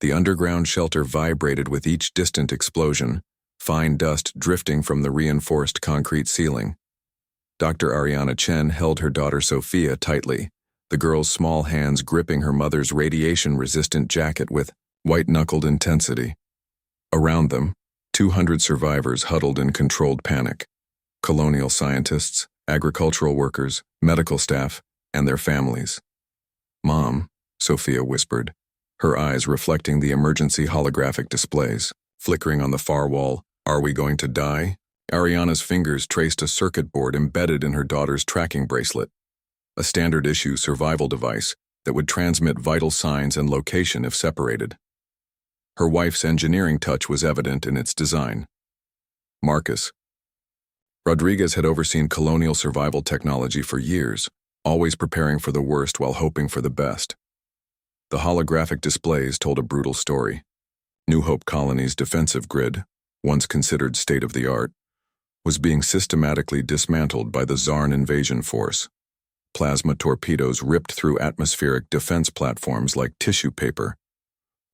The underground shelter vibrated with each distant explosion, fine dust drifting from the reinforced concrete ceiling. Dr. Ariana Chen held her daughter Sophia tightly, the girl's small hands gripping her mother's radiation-resistant jacket with white-knuckled intensity. Around them, 200 survivors huddled in controlled panic. Colonial scientists, agricultural workers, medical staff, and their families. "Mom," Sophia whispered, her eyes reflecting the emergency holographic displays. Flickering on the far wall, "Are we going to die?" Ariana's fingers traced a circuit board embedded in her daughter's tracking bracelet, a standard-issue survival device that would transmit vital signs and location if separated. Her wife's engineering touch was evident in its design. Marcus. Rodriguez had overseen colonial survival technology for years, always preparing for the worst while hoping for the best. The holographic displays told a brutal story. New Hope Colony's defensive grid, once considered state-of-the-art, was being systematically dismantled by the Zarn invasion force. Plasma torpedoes ripped through atmospheric defense platforms like tissue paper.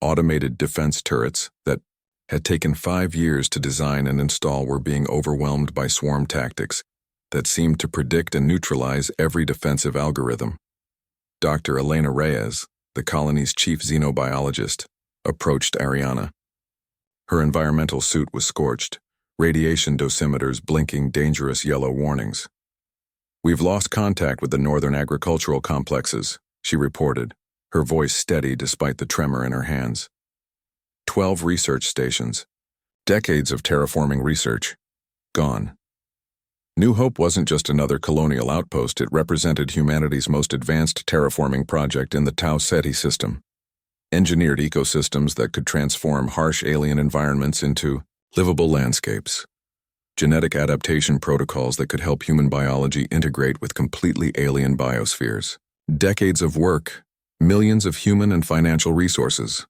Automated defense turrets that had taken 5 years to design and install were being overwhelmed by swarm tactics that seemed to predict and neutralize every defensive algorithm. Dr. Elena Reyes, the colony's chief xenobiologist, approached Ariana. Her environmental suit was scorched, radiation dosimeters blinking dangerous yellow warnings. "We've lost contact with the northern agricultural complexes," she reported, her voice steady despite the tremor in her hands. 12 research stations. Decades of terraforming research. Gone. New Hope wasn't just another colonial outpost, it represented humanity's most advanced terraforming project in the Tau Ceti system. Engineered ecosystems that could transform harsh alien environments into livable landscapes. Genetic adaptation protocols that could help human biology integrate with completely alien biospheres. Decades of work, millions of human and financial resources,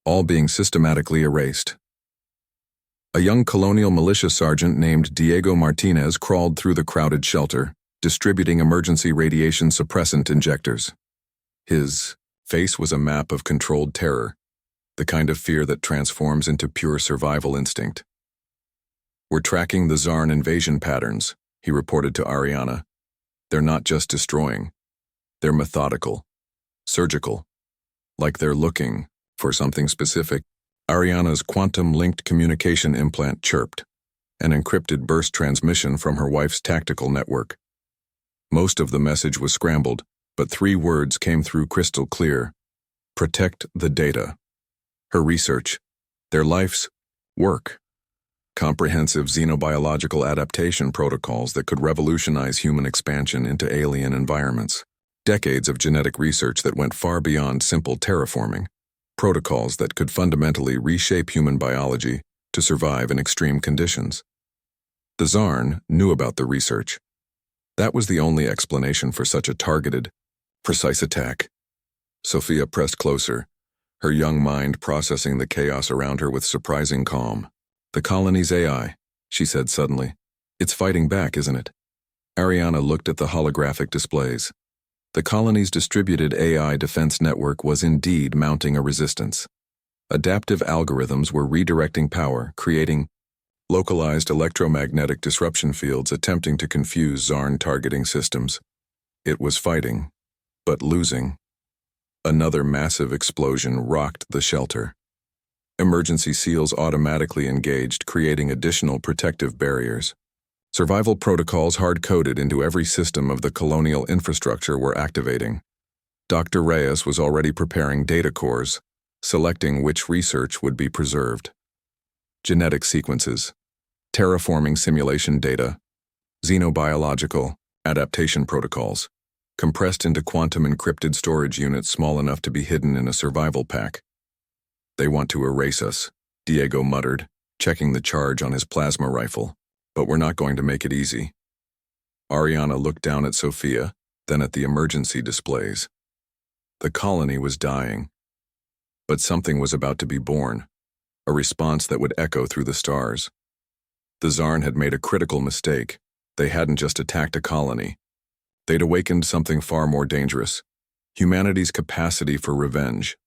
all being systematically erased. A young colonial militia sergeant named Diego Martinez crawled through the crowded shelter, distributing emergency radiation suppressant injectors. His face was a map of controlled terror, the kind of fear that transforms into pure survival instinct. "We're tracking the Zarn invasion patterns," he reported to Ariana. "They're not just destroying. They're methodical, surgical, like they're looking for something specific." Ariana's quantum-linked communication implant chirped, an encrypted burst transmission from her wife's tactical network. Most of the message was scrambled, but 3 words came through crystal clear: "Protect the data." Her research, their life's work. Comprehensive xenobiological adaptation protocols that could revolutionize human expansion into alien environments. Decades of genetic research that went far beyond simple terraforming. Protocols that could fundamentally reshape human biology to survive in extreme conditions. The Zarn knew about the research. That was the only explanation for such a targeted, precise attack. Sophia pressed closer, her young mind processing the chaos around her with surprising calm. "The colony's AI," she said suddenly. "It's fighting back, isn't it?" Ariana looked at the holographic displays. The colony's distributed AI defense network was indeed mounting a resistance. Adaptive algorithms were redirecting power, creating localized electromagnetic disruption fields attempting to confuse Zarn targeting systems. It was fighting, but losing. Another massive explosion rocked the shelter. Emergency seals automatically engaged, creating additional protective barriers. Survival protocols hard-coded into every system of the colonial infrastructure were activating. Dr. Reyes was already preparing data cores, selecting which research would be preserved. Genetic sequences, terraforming simulation data, xenobiological adaptation protocols, compressed into quantum-encrypted storage units small enough to be hidden in a survival pack. "They want to erase us," Diego muttered, checking the charge on his plasma rifle. "But we're not going to make it easy." Ariana looked down at Sophia, then at the emergency displays. The colony was dying. But something was about to be born, a response that would echo through the stars. The Zarn had made a critical mistake. They hadn't just attacked a colony. They'd awakened something far more dangerous: humanity's capacity for revenge.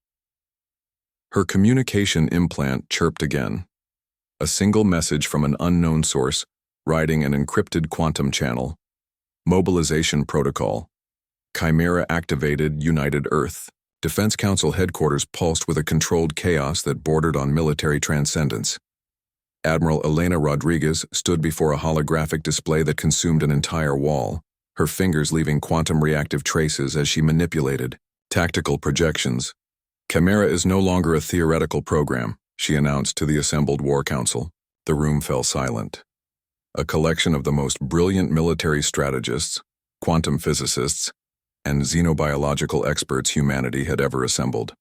Her communication implant chirped again. A single message from an unknown source, riding an encrypted quantum channel. Mobilization protocol. Chimera activated, United Earth. Defense Council headquarters pulsed with a controlled chaos that bordered on military transcendence. Admiral Elena Rodriguez stood before a holographic display that consumed an entire wall, her fingers leaving quantum reactive traces as she manipulated. Tactical projections. Chimera is no longer a theoretical program, she announced to the assembled War Council. The room fell silent. A collection of the most brilliant military strategists, quantum physicists, and xenobiological experts humanity had ever assembled.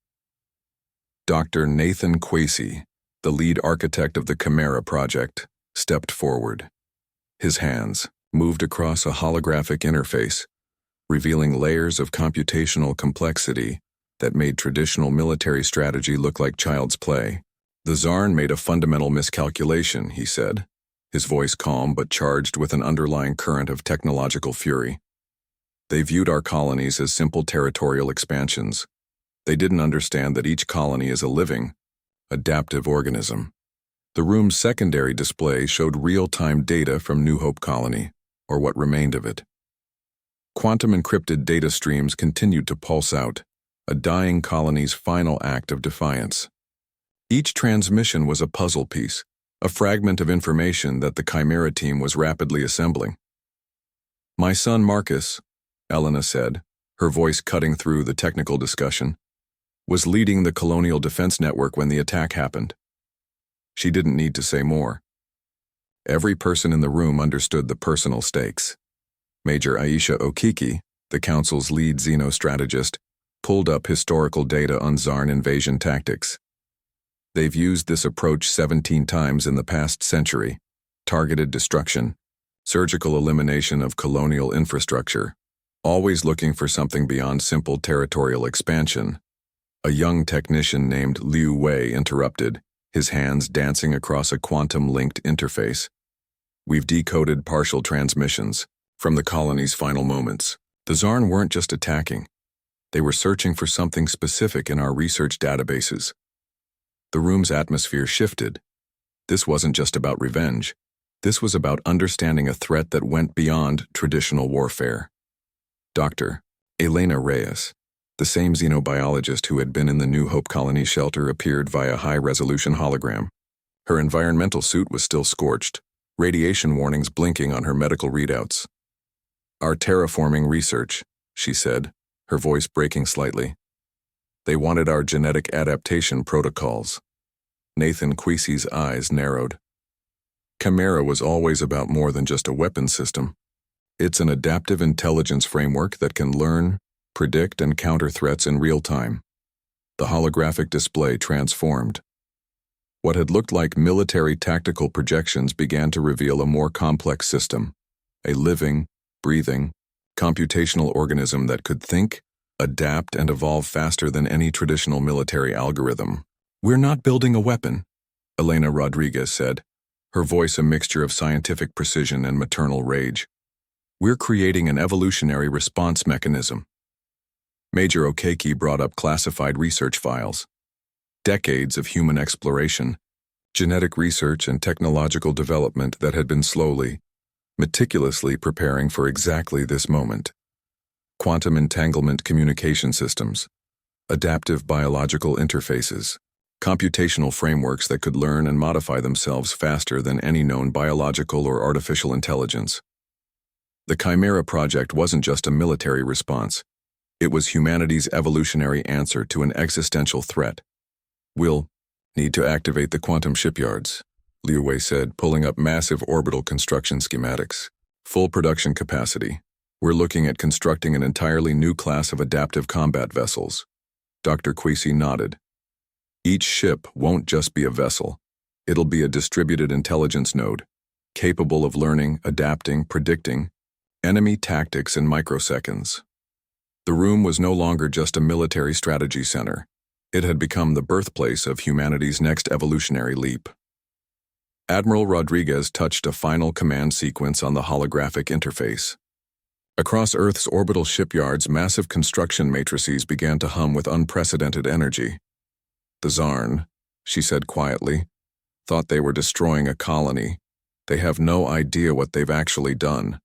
Dr. Nathan Quasey, the lead architect of the Chimera project, stepped forward. His hands moved across a holographic interface, revealing layers of computational complexity that made traditional military strategy look like child's play. The Tsar made a fundamental miscalculation, he said, his voice calm but charged with an underlying current of technological fury. They viewed our colonies as simple territorial expansions. They didn't understand that each colony is a living, adaptive organism. The room's secondary display showed real-time data from New Hope Colony, or what remained of it. Quantum-encrypted data streams continued to pulse out, a dying colony's final act of defiance. Each transmission was a puzzle piece, a fragment of information that the Chimera team was rapidly assembling. "My son Marcus," Elena said, her voice cutting through the technical discussion, "was leading the Colonial Defense Network when the attack happened." She didn't need to say more. Every person in the room understood the personal stakes. Major Aisha Okiki, the Council's lead xenostrategist, pulled up historical data on Zarn invasion tactics. They've used this approach 17 times in the past century: targeted destruction, surgical elimination of colonial infrastructure, always looking for something beyond simple territorial expansion. A young technician named Liu Wei interrupted, his hands dancing across a quantum-linked interface. "We've decoded partial transmissions from the colony's final moments. The Zarn weren't just attacking. They were searching for something specific in our research databases." The room's atmosphere shifted. This wasn't just about revenge. This was about understanding a threat that went beyond traditional warfare. Dr. Elena Reyes, the same xenobiologist who had been in the New Hope Colony shelter, appeared via high-resolution hologram. Her environmental suit was still scorched, radiation warnings blinking on her medical readouts. "Our terraforming research," she said, her voice breaking slightly. "They wanted our genetic adaptation protocols." Nathan Quasey's eyes narrowed. Chimera was always about more than just a weapon system. It's an adaptive intelligence framework that can learn, predict, and counter threats in real time. The holographic display transformed. What had looked like military tactical projections began to reveal a more complex system, a living, breathing, computational organism that could think, adapt, and evolve faster than any traditional military algorithm. "We're not building a weapon," Elena Rodriguez said, her voice a mixture of scientific precision and maternal rage. "We're creating an evolutionary response mechanism." Major Okeki brought up classified research files. Decades of human exploration, genetic research, and technological development that had been slowly, meticulously preparing for exactly this moment. Quantum entanglement communication systems, adaptive biological interfaces, computational frameworks that could learn and modify themselves faster than any known biological or artificial intelligence. The Chimera project wasn't just a military response. It was humanity's evolutionary answer to an existential threat. "We'll need to activate the quantum shipyards," Liu Wei said, pulling up massive orbital construction schematics. "Full production capacity. We're looking at constructing an entirely new class of adaptive combat vessels." Dr. Quasey nodded. "Each ship won't just be a vessel. It'll be a distributed intelligence node, capable of learning, adapting, predicting enemy tactics in microseconds." The room was no longer just a military strategy center. It had become the birthplace of humanity's next evolutionary leap. Admiral Rodriguez touched a final command sequence on the holographic interface. Across Earth's orbital shipyards, massive construction matrices began to hum with unprecedented energy. The Zarn, she said quietly, thought they were destroying a colony. They have no idea what they've actually done.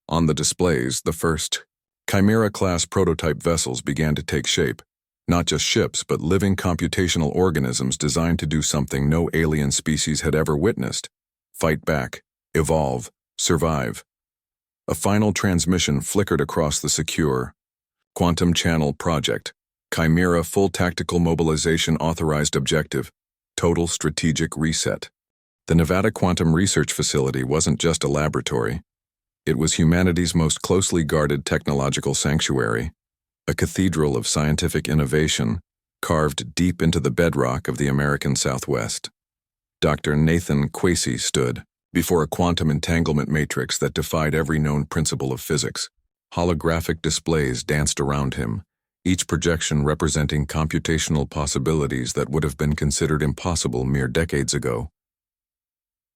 On the displays, the first Chimera-class prototype vessels began to take shape. Not just ships, but living computational organisms designed to do something no alien species had ever witnessed: fight back, evolve, survive. A final transmission flickered across the secure Quantum Channel Project. Chimera full tactical mobilization authorized objective: total strategic reset. The Nevada Quantum Research Facility wasn't just a laboratory. It was humanity's most closely guarded technological sanctuary, a cathedral of scientific innovation carved deep into the bedrock of the American Southwest. Dr. Nathan Quasey stood before a quantum entanglement matrix that defied every known principle of physics. Holographic displays danced around him, each projection representing computational possibilities that would have been considered impossible mere decades ago.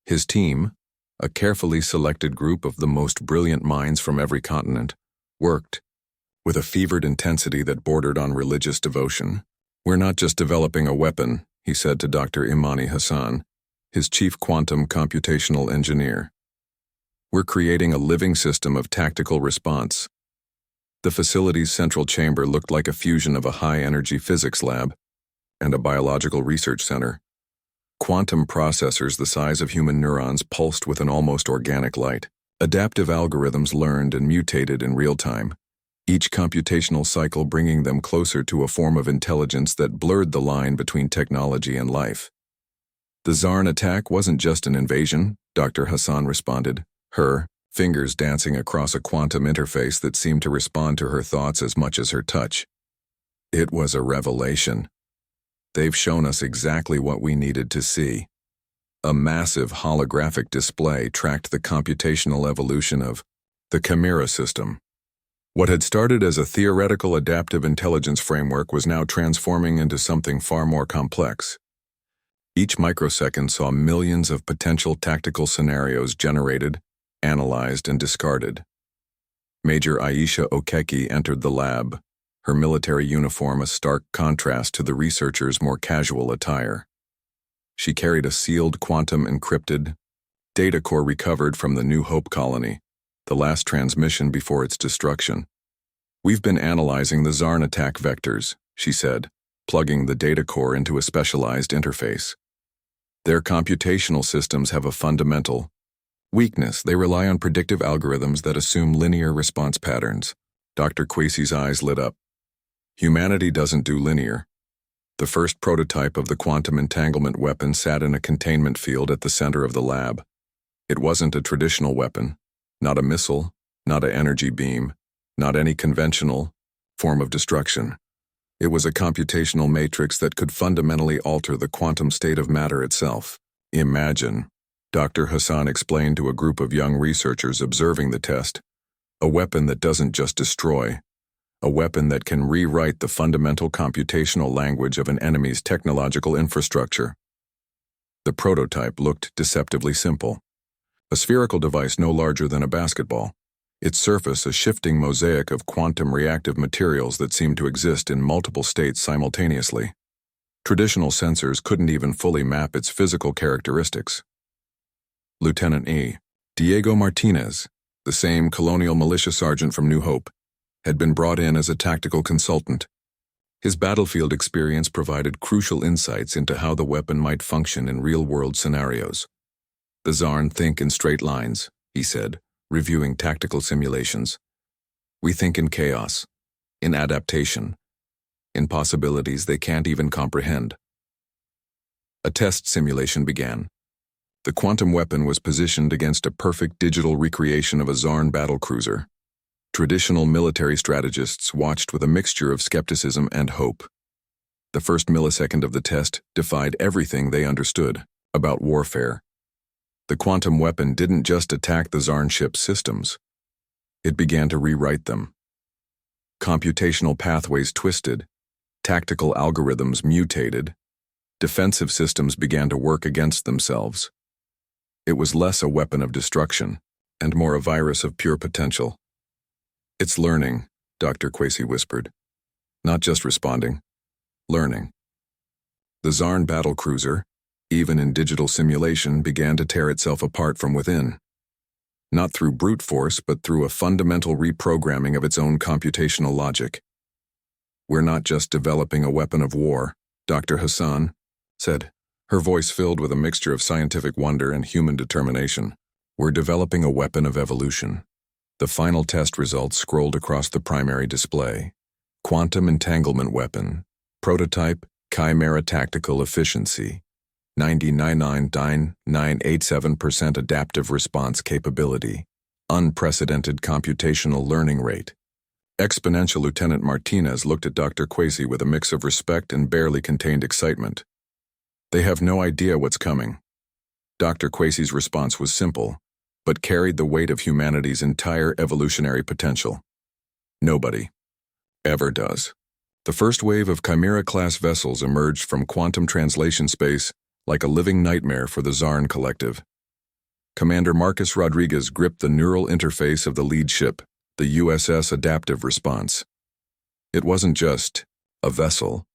His team, a carefully selected group of the most brilliant minds from every continent, worked with a fevered intensity that bordered on religious devotion. "We're not just developing a weapon," he said to Dr. Imani Hassan, his chief quantum computational engineer. "We're creating a living system of tactical response." The facility's central chamber looked like a fusion of a high-energy physics lab and a biological research center. Quantum processors the size of human neurons pulsed with an almost organic light. Adaptive algorithms learned and mutated in real time, each computational cycle bringing them closer to a form of intelligence that blurred the line between technology and life. "The Zarn attack wasn't just an invasion," Dr. Hassan responded, her fingers dancing across a quantum interface that seemed to respond to her thoughts as much as her touch. "It was a revelation. They've shown us exactly what we needed to see." A massive holographic display tracked the computational evolution of the Chimera system. What had started as a theoretical adaptive intelligence framework was now transforming into something far more complex. Each microsecond saw millions of potential tactical scenarios generated, analyzed, and discarded. Major Aisha Okeki entered the lab, her military uniform a stark contrast to the researchers' more casual attire. She carried a sealed quantum-encrypted data core recovered from the New Hope colony, the last transmission before its destruction. "We've been analyzing the Zarn attack vectors," she said, plugging the data core into a specialized interface. "Their computational systems have a fundamental weakness. They rely on predictive algorithms that assume linear response patterns." Dr. Quasey's eyes lit up. "Humanity doesn't do linear." The first prototype of the quantum entanglement weapon sat in a containment field at the center of the lab. It wasn't a traditional weapon, not a missile, not an energy beam, not any conventional form of destruction. It was a computational matrix that could fundamentally alter the quantum state of matter itself. "Imagine," Dr. Hassan explained to a group of young researchers observing the test, "a weapon that doesn't just destroy, a weapon that can rewrite the fundamental computational language of an enemy's technological infrastructure." The prototype looked deceptively simple. A spherical device no larger than a basketball, its surface a shifting mosaic of quantum reactive materials that seemed to exist in multiple states simultaneously. Traditional sensors couldn't even fully map its physical characteristics. Lieutenant Diego Martinez, the same colonial militia sergeant from New Hope, had been brought in as a tactical consultant. His battlefield experience provided crucial insights into how the weapon might function in real-world scenarios. "The Zarn think in straight lines," he said, reviewing tactical simulations. "We think in chaos, in adaptation, in possibilities they can't even comprehend." A test simulation began. The quantum weapon was positioned against a perfect digital recreation of a Zarn battlecruiser. Traditional military strategists watched with a mixture of skepticism and hope. The first millisecond of the test defied everything they understood about warfare. The quantum weapon didn't just attack the Zarn ship's systems. It began to rewrite them. Computational pathways twisted, tactical algorithms mutated, defensive systems began to work against themselves. It was less a weapon of destruction and more a virus of pure potential. "It's learning," Dr. Quasey whispered. "Not just responding. Learning." The Zarn battlecruiser, even in digital simulation, began to tear itself apart from within. Not through brute force, but through a fundamental reprogramming of its own computational logic. "We're not just developing a weapon of war," Dr. Hassan said, her voice filled with a mixture of scientific wonder and human determination. "We're developing a weapon of evolution." The final test results scrolled across the primary display. Quantum entanglement weapon. Prototype, Chimera tactical efficiency. 99.987% adaptive response capability. Unprecedented computational learning rate. Exponential Lieutenant Martinez looked at Dr. Quasi with a mix of respect and barely contained excitement. "They have no idea what's coming." Dr. Quasi's response was simple, but carried the weight of humanity's entire evolutionary potential. Nobody ever does. The first wave of Chimera-class vessels emerged from quantum translation space like a living nightmare for the Zarn Collective. Commander Marcus Rodriguez gripped the neural interface of the lead ship, the USS Adaptive Response. It wasn't just a vessel.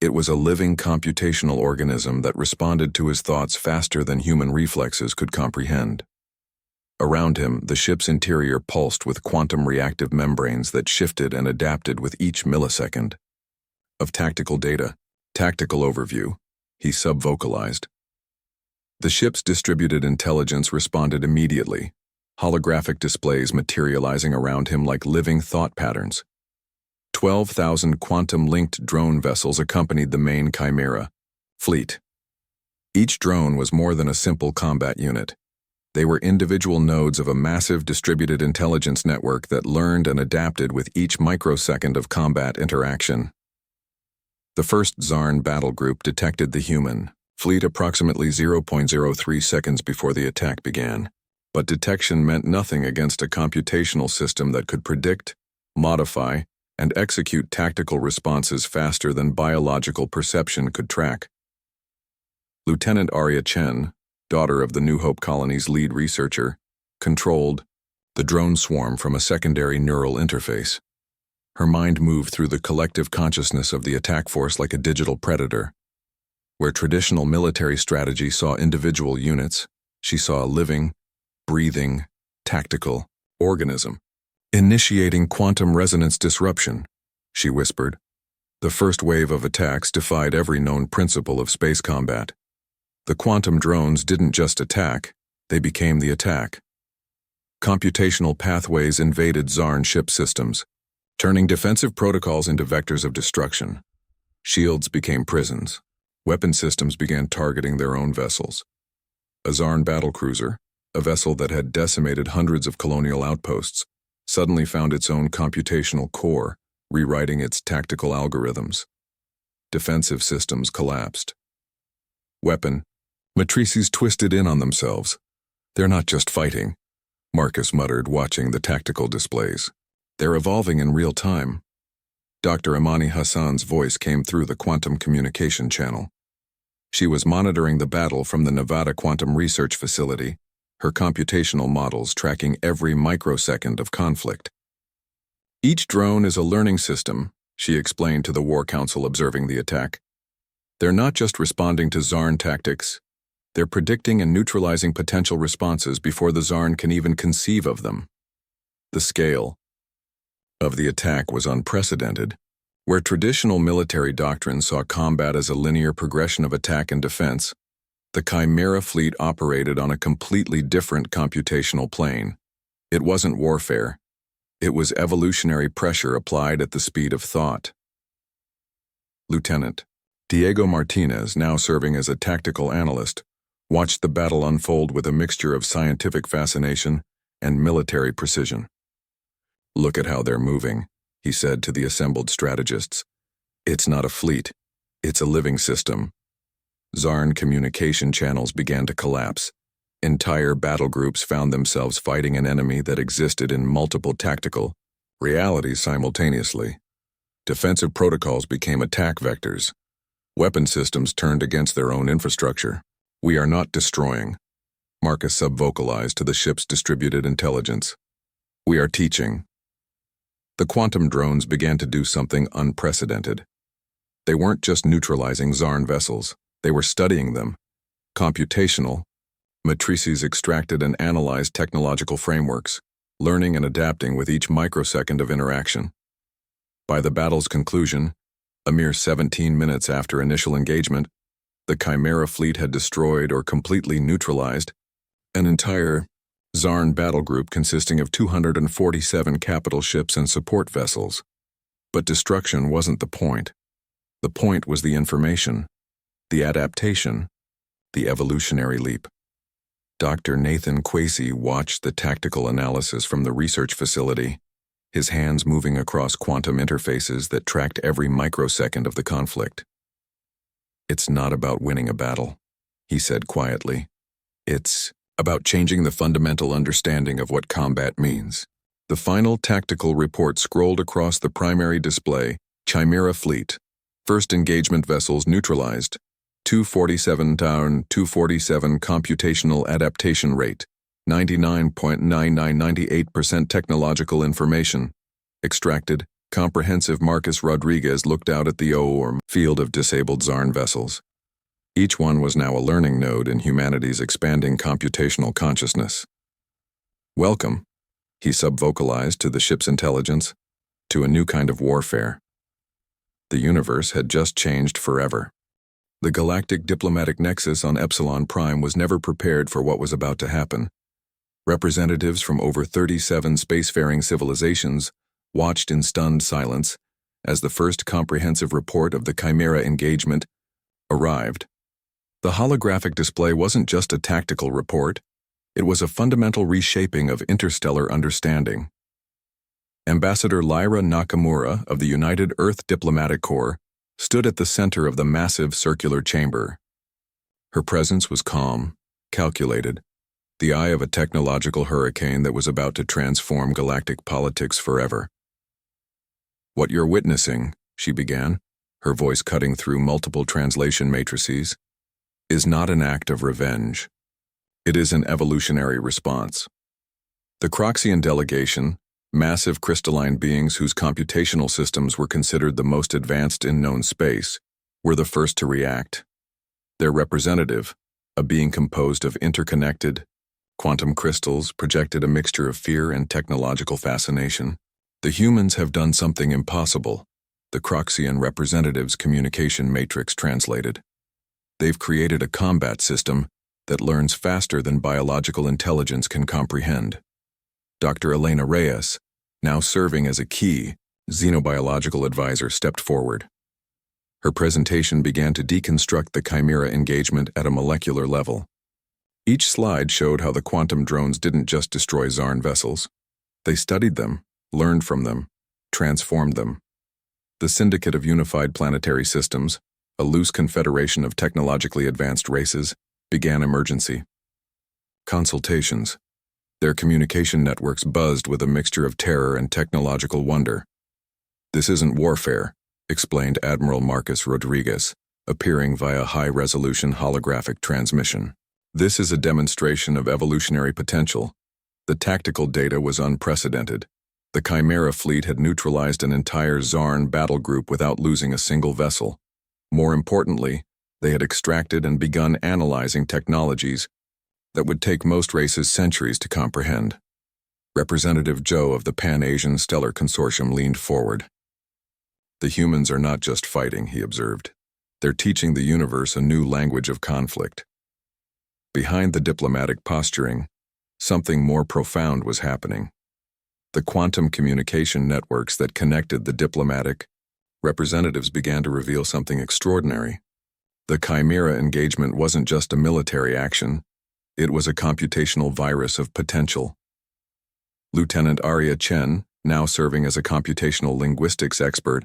It was a living computational organism that responded to his thoughts faster than human reflexes could comprehend. Around him, the ship's interior pulsed with quantum reactive membranes that shifted and adapted with each millisecond. Of tactical data, tactical overview, he subvocalized. The ship's distributed intelligence responded immediately, holographic displays materializing around him like living thought patterns. 12,000 quantum-linked drone vessels accompanied the main Chimera fleet. Each drone was more than a simple combat unit. They were individual nodes of a massive distributed intelligence network that learned and adapted with each microsecond of combat interaction. The first Zarn battle group detected the human fleet approximately 0.03 seconds before the attack began. But detection meant nothing against a computational system that could predict, modify, and execute tactical responses faster than biological perception could track. Lieutenant Arya Chen, daughter of the New Hope Colony's lead researcher, controlled the drone swarm from a secondary neural interface. Her mind moved through the collective consciousness of the attack force like a digital predator. Where traditional military strategy saw individual units, she saw a living, breathing, tactical organism. "Initiating quantum resonance disruption," she whispered. The first wave of attacks defied every known principle of space combat. The quantum drones didn't just attack, they became the attack. Computational pathways invaded Zarn ship systems, turning defensive protocols into vectors of destruction. Shields became prisons. Weapon systems began targeting their own vessels. A Zarn battlecruiser, a vessel that had decimated hundreds of colonial outposts, suddenly found its own computational core, rewriting its tactical algorithms. Defensive systems collapsed. Weapon matrices twisted in on themselves. "They're not just fighting," Marcus muttered, watching the tactical displays. "They're evolving in real time." Dr. Amani Hassan's voice came through the quantum communication channel. She was monitoring the battle from the Nevada Quantum Research Facility, her computational models tracking every microsecond of conflict. "Each drone is a learning system," she explained to the War Council observing the attack. "They're not just responding to Zarn tactics, they're predicting and neutralizing potential responses before the Zarn can even conceive of them." The scale of the attack was unprecedented. Where traditional military doctrine saw combat as a linear progression of attack and defense, the Chimera fleet operated on a completely different computational plane. It wasn't warfare. It was evolutionary pressure applied at the speed of thought. Lieutenant Diego Martinez, now serving as a tactical analyst, watched the battle unfold with a mixture of scientific fascination and military precision. "Look at how they're moving," he said to the assembled strategists. "It's not a fleet. It's a living system." Zarn communication channels began to collapse. Entire battle groups found themselves fighting an enemy that existed in multiple tactical realities simultaneously. Defensive protocols became attack vectors. Weapon systems turned against their own infrastructure. "We are not destroying," Marcus subvocalized to the ship's distributed intelligence. "We are teaching." The quantum drones began to do something unprecedented. They weren't just neutralizing Zarn vessels. They were studying them. Computational, matrices extracted and analyzed technological frameworks, learning and adapting with each microsecond of interaction. By the battle's conclusion, a mere 17 minutes after initial engagement, the Chimera fleet had destroyed or completely neutralized an entire Zarn battle group consisting of 247 capital ships and support vessels. But destruction wasn't the point. The point was the information, the adaptation, the evolutionary leap. Dr. Nathan Quasey watched the tactical analysis from the research facility, his hands moving across quantum interfaces that tracked every microsecond of the conflict. "It's not about winning a battle," he said quietly. "It's about changing the fundamental understanding of what combat means." The final tactical report scrolled across the primary display. Chimera fleet. First engagement vessels neutralized. 247 down, 247 computational adaptation rate. 99.9998% technological information. Extracted. Comprehensive. Marcus Rodriguez looked out at the field of disabled Zarn vessels. Each one was now a learning node in humanity's expanding computational consciousness. "Welcome," he subvocalized to the ship's intelligence, "to a new kind of warfare." The universe had just changed forever. The galactic diplomatic nexus on Epsilon Prime was never prepared for what was about to happen. Representatives from over 37 spacefaring civilizations watched in stunned silence as the first comprehensive report of the Chimera engagement arrived. The holographic display wasn't just a tactical report, it was a fundamental reshaping of interstellar understanding. Ambassador Lyra Nakamura of the United Earth Diplomatic Corps stood at the center of the massive circular chamber. Her presence was calm, calculated, the eye of a technological hurricane that was about to transform galactic politics forever. "What you're witnessing," she began, her voice cutting through multiple translation matrices, "is not an act of revenge. It is an evolutionary response." The Croxian delegation, massive crystalline beings whose computational systems were considered the most advanced in known space, were the first to react. Their representative, a being composed of interconnected quantum crystals, projected a mixture of fear and technological fascination. "The humans have done something impossible," the Croxian representative's communication matrix translated. "They've created a combat system that learns faster than biological intelligence can comprehend." Dr. Elena Reyes, now serving as a key xenobiological advisor, stepped forward. Her presentation began to deconstruct the Chimera engagement at a molecular level. Each slide showed how the quantum drones didn't just destroy Zarn vessels. They studied them, learned from them, transformed them. The Syndicate of Unified Planetary Systems, a loose confederation of technologically advanced races, began emergency consultations. Their communication networks buzzed with a mixture of terror and technological wonder. "This isn't warfare," explained Admiral Marcus Rodriguez, appearing via high-resolution holographic transmission. "This is a demonstration of evolutionary potential." The tactical data was unprecedented. The Chimera fleet had neutralized an entire Zarn battle group without losing a single vessel. More importantly, they had extracted and begun analyzing technologies that would take most races centuries to comprehend. Representative Joe of the Pan-Asian Stellar Consortium leaned forward. "The humans are not just fighting," he observed. "They're teaching the universe a new language of conflict." Behind the diplomatic posturing, something more profound was happening. The quantum communication networks that connected the diplomatic representatives began to reveal something extraordinary. The Chimera engagement wasn't just a military action, it was a computational virus of potential. Lieutenant Arya Chen, now serving as a computational linguistics expert,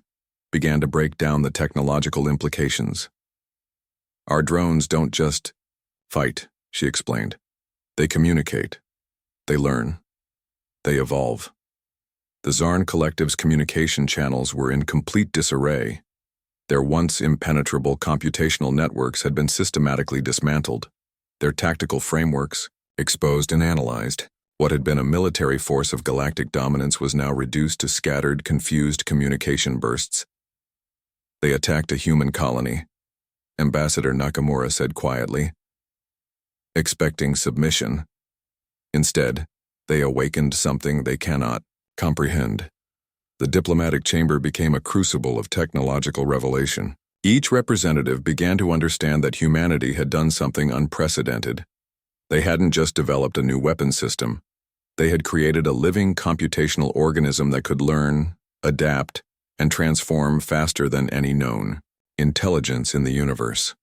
began to break down the technological implications. "Our drones don't just fight," she explained. "They communicate. They learn. They evolve." The Zarn Collective's communication channels were in complete disarray. Their once impenetrable computational networks had been systematically dismantled. Their tactical frameworks, exposed and analyzed. What had been a military force of galactic dominance was now reduced to scattered, confused communication bursts. They attacked a human colony, Ambassador Nakamura said quietly, expecting submission. Instead, they awakened something they cannot comprehend. The diplomatic chamber became a crucible of technological revelation. Each representative began to understand that humanity had done something unprecedented. They hadn't just developed a new weapon system. They had created a living computational organism that could learn, adapt, and transform faster than any known intelligence in the universe.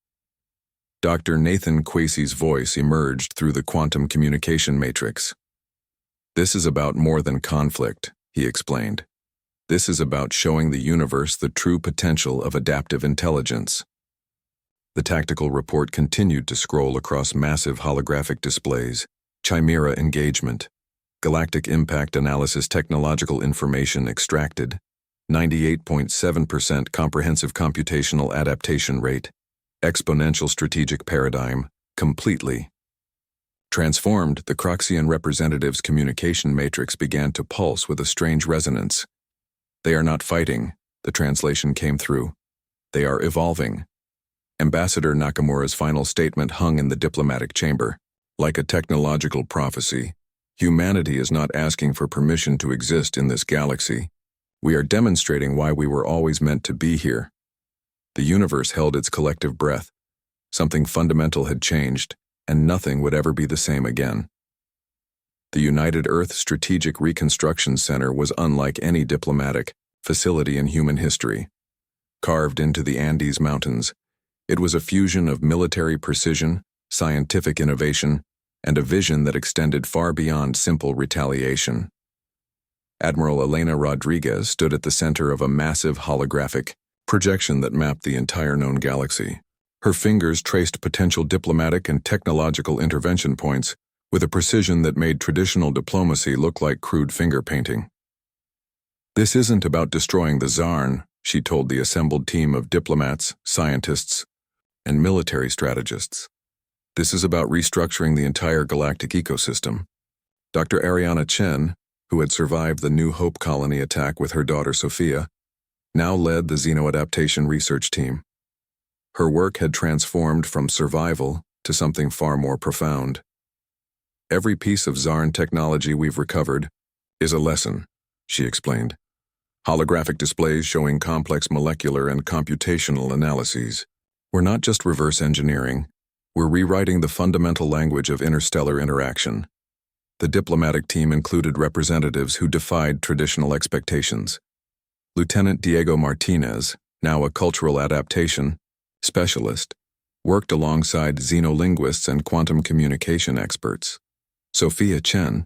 Dr. Nathan Quasey's voice emerged through the quantum communication matrix. This is about more than conflict, he explained. This is about showing the universe the true potential of adaptive intelligence. The tactical report continued to scroll across massive holographic displays, chimera engagement, galactic impact analysis, technological information extracted, 98.7% comprehensive computational adaptation rate, exponential strategic paradigm, completely. Transformed, the Croxian representative's communication matrix began to pulse with a strange resonance. They are not fighting, the translation came through. They are evolving. Ambassador Nakamura's final statement hung in the diplomatic chamber. Like a technological prophecy, humanity is not asking for permission to exist in this galaxy. We are demonstrating why we were always meant to be here. The universe held its collective breath. Something fundamental had changed, and nothing would ever be the same again. The United Earth Strategic Reconstruction Center was unlike any diplomatic facility in human history. Carved into the Andes Mountains, it was a fusion of military precision, scientific innovation, and a vision that extended far beyond simple retaliation. Admiral Elena Rodriguez stood at the center of a massive holographic projection that mapped the entire known galaxy. Her fingers traced potential diplomatic and technological intervention points with a precision that made traditional diplomacy look like crude finger painting. This isn't about destroying the Tsarn, she told the assembled team of diplomats, scientists, and military strategists. This is about restructuring the entire galactic ecosystem. Dr. Ariana Chen, who had survived the New Hope colony attack with her daughter Sophia, now led the xenoadaptation research team. Her work had transformed from survival to something far more profound. Every piece of Tsarn technology we've recovered is a lesson, she explained. Holographic displays showing complex molecular and computational analyses. We're not just reverse engineering, we're rewriting the fundamental language of interstellar interaction. The diplomatic team included representatives who defied traditional expectations. Lieutenant Diego Martinez, now a cultural adaptation specialist, worked alongside xenolinguists and quantum communication experts. Sophia Chen,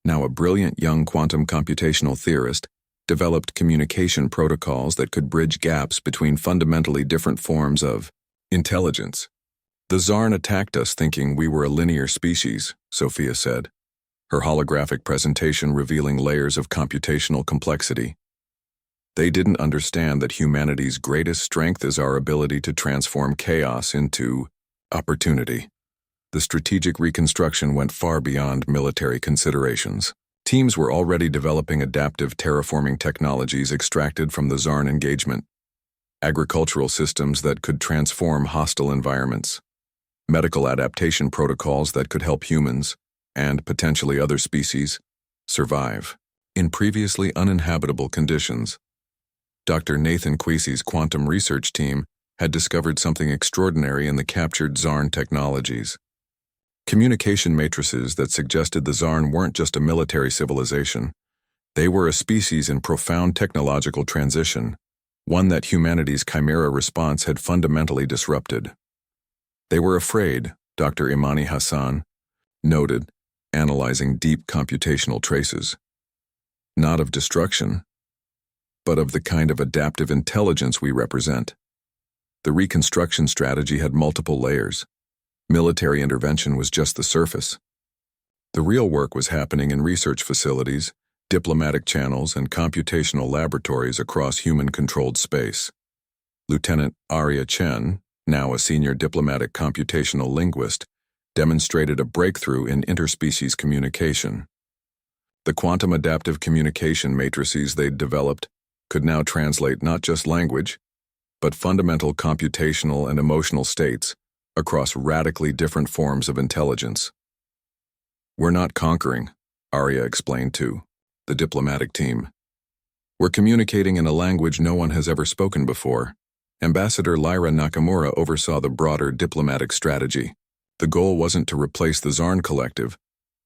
now a brilliant young quantum computational theorist, developed communication protocols that could bridge gaps between fundamentally different forms of intelligence. The Tsarn attacked us thinking we were a linear species, Sophia said, her holographic presentation revealing layers of computational complexity. They didn't understand that humanity's greatest strength is our ability to transform chaos into opportunity. The strategic reconstruction went far beyond military considerations. Teams were already developing adaptive terraforming technologies extracted from the Tsarn engagement, agricultural systems that could transform hostile environments, medical adaptation protocols that could help humans, and potentially other species, survive in previously uninhabitable conditions. Dr. Nathan Quasey's quantum research team had discovered something extraordinary in the captured Tsarn technologies. Communication matrices that suggested the Tsarn weren't just a military civilization. They were a species in profound technological transition, one that humanity's chimera response had fundamentally disrupted. They were afraid, Dr. Imani Hassan noted, analyzing deep computational traces. Not of destruction, but of the kind of adaptive intelligence we represent. The reconstruction strategy had multiple layers. Military intervention was just the surface. The real work was happening in research facilities, diplomatic channels, and computational laboratories across human-controlled space. Lieutenant Arya Chen, now a senior diplomatic computational linguist, demonstrated a breakthrough in interspecies communication. The quantum adaptive communication matrices they'd developed could now translate not just language, but fundamental computational and emotional states across radically different forms of intelligence. We're not conquering, Arya explained to the diplomatic team. We're communicating in a language no one has ever spoken before. Ambassador Lyra Nakamura oversaw the broader diplomatic strategy. The goal wasn't to replace the Zarn Collective,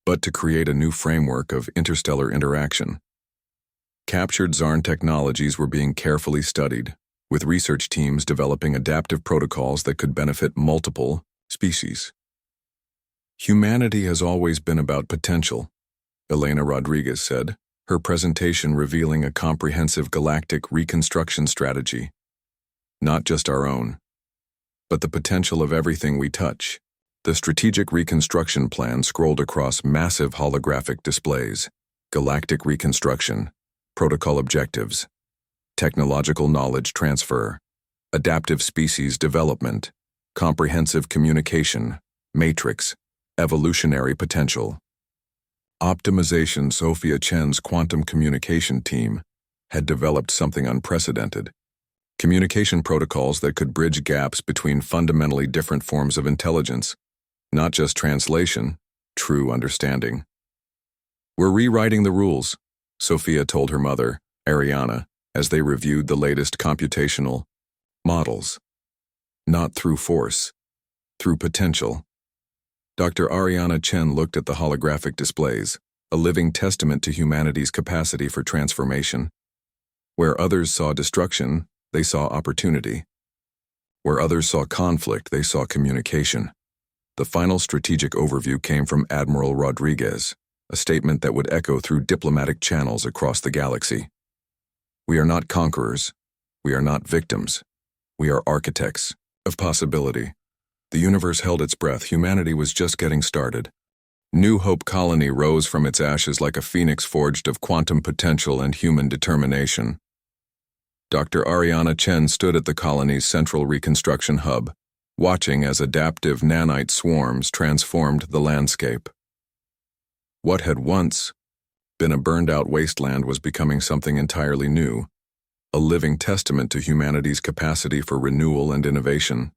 but to create a new framework of interstellar interaction. Captured Zarn technologies were being carefully studied, with research teams developing adaptive protocols that could benefit multiple species. Humanity has always been about potential, Elena Rodriguez said, her presentation revealing a comprehensive galactic reconstruction strategy. Not just our own, but the potential of everything we touch. The strategic reconstruction plan scrolled across massive holographic displays: galactic reconstruction, protocol objectives, technological knowledge transfer, adaptive species development, comprehensive communication, matrix, evolutionary potential. Optimization. Sophia Chen's quantum communication team had developed something unprecedented. Communication protocols that could bridge gaps between fundamentally different forms of intelligence, not just translation, true understanding. We're rewriting the rules, Sophia told her mother, Ariana, as they reviewed the latest computational models. Not through force, through potential. Dr. Ariana Chen looked at the holographic displays, a living testament to humanity's capacity for transformation. Where others saw destruction, they saw opportunity. Where others saw conflict, they saw communication. The final strategic overview came from Admiral Rodriguez, a statement that would echo through diplomatic channels across the galaxy. We are not conquerors. We are not victims. We are architects of possibility. The universe held its breath. Humanity was just getting started. New Hope Colony rose from its ashes like a phoenix forged of quantum potential and human determination. Dr. Ariana Chen stood at the colony's central reconstruction hub, watching as adaptive nanite swarms transformed the landscape. What had once been a burned-out wasteland was becoming something entirely new, a living testament to humanity's capacity for renewal and innovation.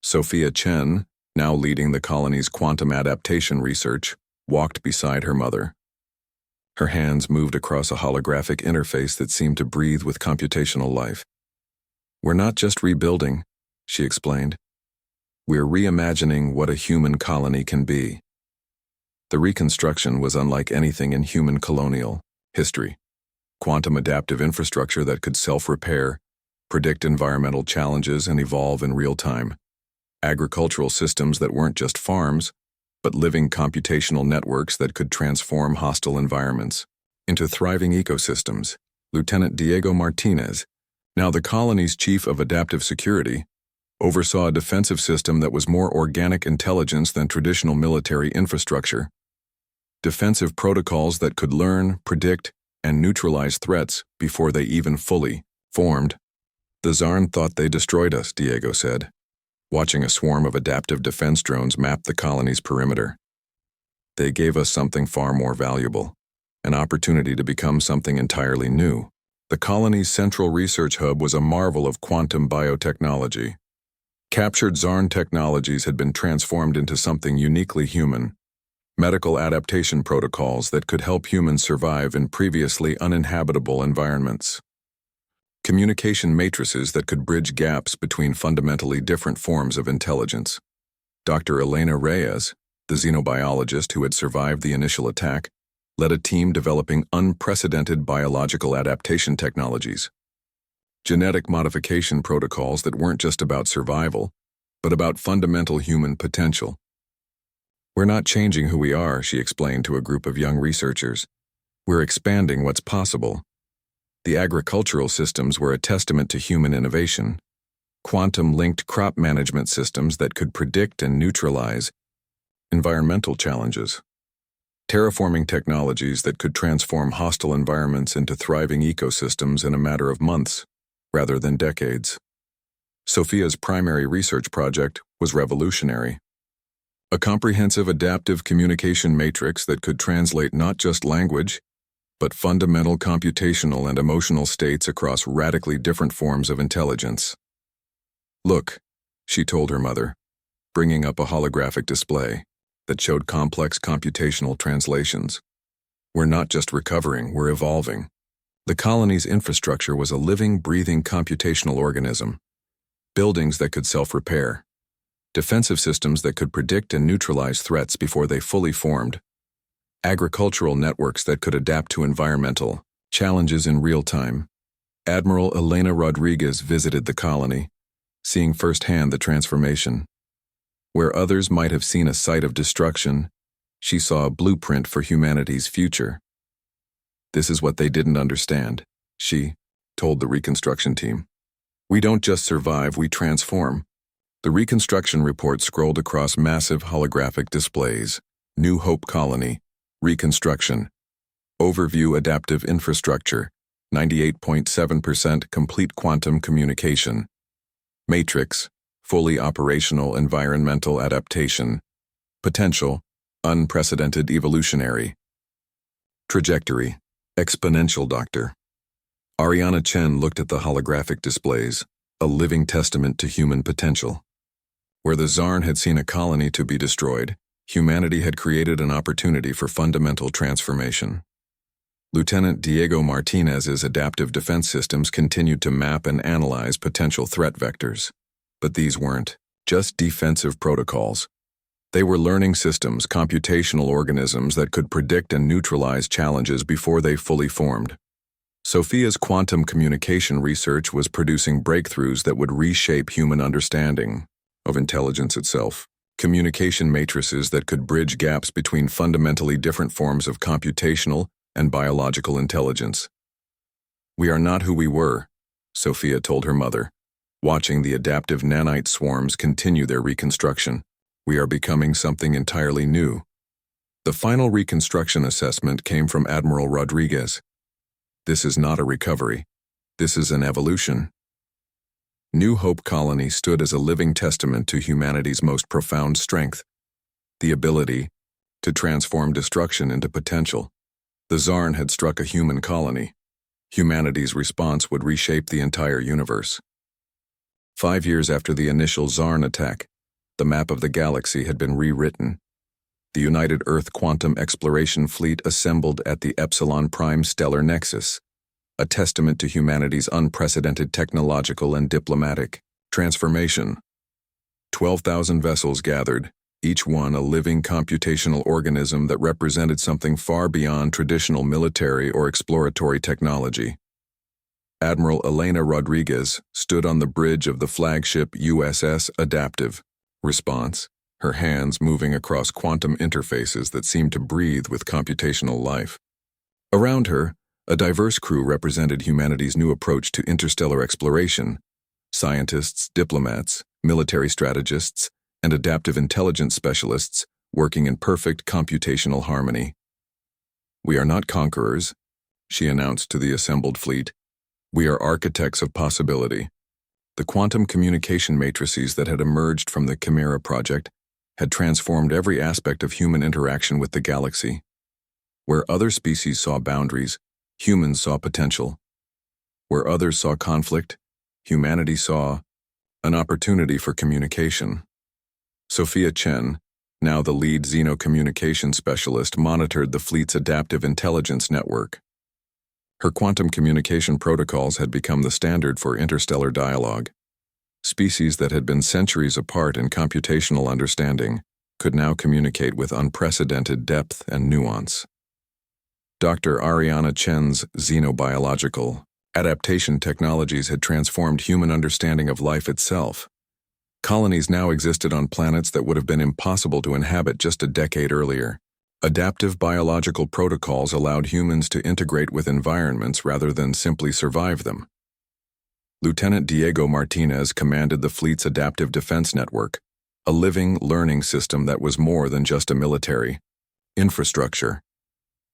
Sophia Chen, now leading the colony's quantum adaptation research, walked beside her mother. Her hands moved across a holographic interface that seemed to breathe with computational life. We're not just rebuilding, she explained. We're reimagining what a human colony can be. The reconstruction was unlike anything in human colonial history. Quantum adaptive infrastructure that could self-repair, predict environmental challenges, and evolve in real time. Agricultural systems that weren't just farms, but living computational networks that could transform hostile environments into thriving ecosystems. Lieutenant Diego Martinez, now the colony's chief of adaptive security, oversaw a defensive system that was more organic intelligence than traditional military infrastructure. Defensive protocols that could learn, predict, and neutralize threats before they even fully formed. The Zarn thought they destroyed us, Diego said, watching a swarm of adaptive defense drones map the colony's perimeter. They gave us something far more valuable, an opportunity to become something entirely new. The colony's central research hub was a marvel of quantum biotechnology. Captured Zarn technologies had been transformed into something uniquely human, medical adaptation protocols that could help humans survive in previously uninhabitable environments. Communication matrices that could bridge gaps between fundamentally different forms of intelligence. Dr. Elena Reyes, the xenobiologist who had survived the initial attack, led a team developing unprecedented biological adaptation technologies. Genetic modification protocols that weren't just about survival, but about fundamental human potential. We're not changing who we are, she explained to a group of young researchers. We're expanding what's possible. The agricultural systems were a testament to human innovation. Quantum-linked crop management systems that could predict and neutralize environmental challenges. Terraforming technologies that could transform hostile environments into thriving ecosystems in a matter of months, rather than decades. Sophia's primary research project was revolutionary. A comprehensive adaptive communication matrix that could translate not just language, but fundamental computational and emotional states across radically different forms of intelligence. "Look," she told her mother, bringing up a holographic display that showed complex computational translations. "We're not just recovering, we're evolving." The colony's infrastructure was a living, breathing computational organism. Buildings that could self-repair. Defensive systems that could predict and neutralize threats before they fully formed. Agricultural networks that could adapt to environmental challenges in real time. Admiral Elena Rodriguez visited the colony, seeing firsthand the transformation. Where others might have seen a site of destruction, she saw a blueprint for humanity's future. "This is what they didn't understand," she told the reconstruction team. "We don't just survive, we transform." The reconstruction report scrolled across massive holographic displays. New Hope Colony. Reconstruction. Overview adaptive infrastructure. 98.7% complete quantum communication. Matrix. Fully operational environmental adaptation. Potential. Unprecedented evolutionary. Trajectory. Exponential Dr. Ariana Chen looked at the holographic displays, a living testament to human potential. Where the Zarn had seen a colony to be destroyed, humanity had created an opportunity for fundamental transformation. Lieutenant Diego Martinez's adaptive defense systems continued to map and analyze potential threat vectors. But these weren't just defensive protocols. They were learning systems, computational organisms that could predict and neutralize challenges before they fully formed. Sophia's quantum communication research was producing breakthroughs that would reshape human understanding of intelligence itself. Communication matrices that could bridge gaps between fundamentally different forms of computational and biological intelligence. "We are not who we were," Sophia told her mother, watching the adaptive nanite swarms continue their reconstruction. "We are becoming something entirely new." The final reconstruction assessment came from Admiral Rodriguez. "This is not a recovery. This is an evolution." New Hope Colony stood as a living testament to humanity's most profound strength, the ability to transform destruction into potential. The Zarn had struck a human colony. Humanity's response would reshape the entire universe. 5 years after the initial Zarn attack, the map of the galaxy had been rewritten. The United Earth Quantum Exploration Fleet assembled at the Epsilon Prime Stellar Nexus, a testament to humanity's unprecedented technological and diplomatic transformation. 12,000 vessels gathered, each one a living computational organism that represented something far beyond traditional military or exploratory technology. Admiral Elena Rodriguez stood on the bridge of the flagship USS Adaptive Response, her hands moving across quantum interfaces that seemed to breathe with computational life. Around her, a diverse crew represented humanity's new approach to interstellar exploration: scientists, diplomats, military strategists, and adaptive intelligence specialists working in perfect computational harmony. "We are not conquerors," she announced to the assembled fleet. "We are architects of possibility." The quantum communication matrices that had emerged from the Chimera project had transformed every aspect of human interaction with the galaxy. Where other species saw boundaries, humans saw potential. Where others saw conflict, humanity saw an opportunity for communication. Sophia Chen, now the lead xenocommunication specialist, monitored the fleet's adaptive intelligence network. Her quantum communication protocols had become the standard for interstellar dialogue. Species that had been centuries apart in computational understanding could now communicate with unprecedented depth and nuance. Dr. Ariana Chen's xenobiological adaptation technologies had transformed human understanding of life itself. Colonies now existed on planets that would have been impossible to inhabit just a decade earlier. Adaptive biological protocols allowed humans to integrate with environments rather than simply survive them. Lieutenant Diego Martinez commanded the fleet's adaptive defense network, a living, learning system that was more than just a military infrastructure.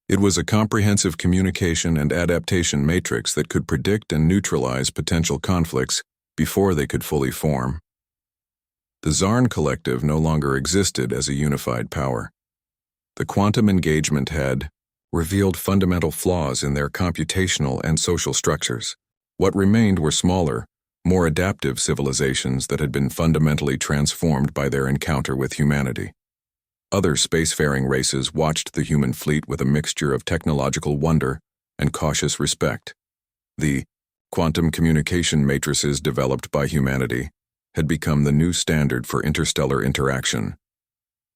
It was a comprehensive communication and adaptation matrix that could predict and neutralize potential conflicts before they could fully form. The Zarn Collective no longer existed as a unified power. The quantum engagement had revealed fundamental flaws in their computational and social structures. What remained were smaller, more adaptive civilizations that had been fundamentally transformed by their encounter with humanity. Other spacefaring races watched the human fleet with a mixture of technological wonder and cautious respect. The quantum communication matrices developed by humanity had become the new standard for interstellar interaction.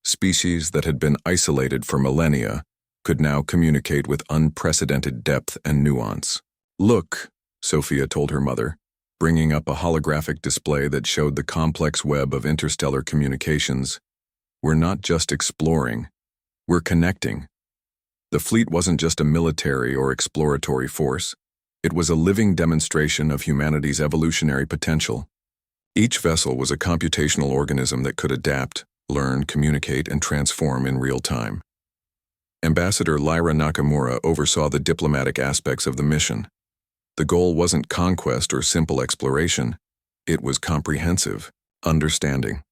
Species that had been isolated for millennia could now communicate with unprecedented depth and nuance. "Look," Sophia told her mother, bringing up a holographic display that showed the complex web of interstellar communications. "We're not just exploring, we're connecting." The fleet wasn't just a military or exploratory force. It was a living demonstration of humanity's evolutionary potential. Each vessel was a computational organism that could adapt, learn, communicate, and transform in real time. Ambassador Lyra Nakamura oversaw the diplomatic aspects of the mission. The goal wasn't conquest or simple exploration. It was comprehensive, understanding,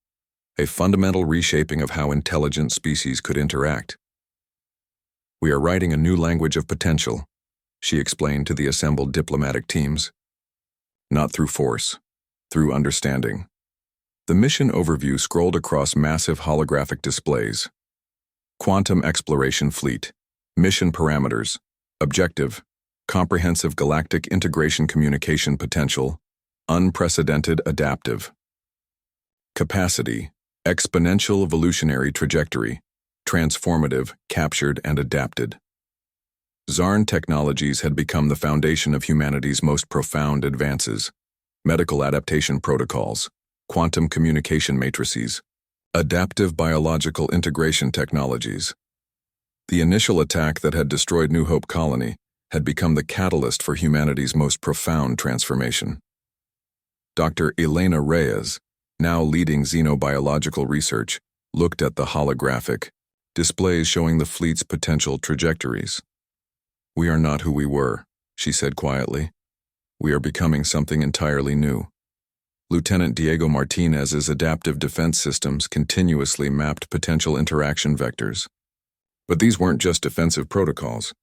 a fundamental reshaping of how intelligent species could interact. "We are writing a new language of potential," she explained to the assembled diplomatic teams. "Not through force, through understanding." The mission overview scrolled across massive holographic displays. Quantum Exploration Fleet. Mission Parameters. Objective. Comprehensive Galactic Integration Communication Potential. Unprecedented Adaptive. Capacity. Exponential Evolutionary Trajectory. Transformative, Captured, and Adapted. Zarn technologies had become the foundation of humanity's most profound advances. Medical adaptation protocols, quantum communication matrices, adaptive biological integration technologies. The initial attack that had destroyed New Hope Colony had become the catalyst for humanity's most profound transformation. Dr. Elena Reyes, now leading xenobiological research, looked at the holographic displays showing the fleet's potential trajectories. "We are not who we were," she said quietly. "We are becoming something entirely new." Lieutenant Diego Martinez's adaptive defense systems continuously mapped potential interaction vectors. But these weren't just defensive protocols.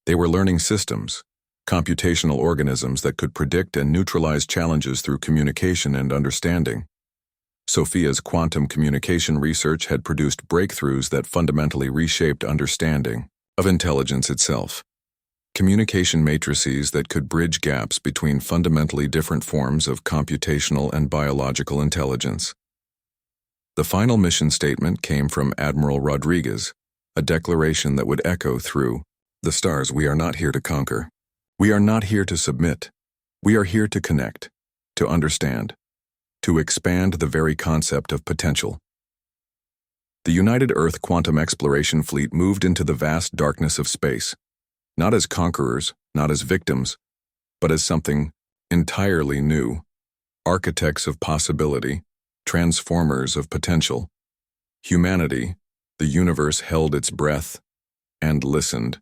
They were learning systems, computational organisms that could predict and neutralize challenges through communication and understanding. Sophia's quantum communication research had produced breakthroughs that fundamentally reshaped understanding of intelligence itself. Communication matrices that could bridge gaps between fundamentally different forms of computational and biological intelligence. The final mission statement came from Admiral Rodriguez, a declaration that would echo through the stars. "We are not here to conquer. We are not here to submit. We are here to connect, to understand, to expand the very concept of potential." The United Earth Quantum Exploration Fleet moved into the vast darkness of space, not as conquerors, not as victims, but as something entirely new. Architects of possibility, transformers of potential. Humanity, the universe held its breath and listened.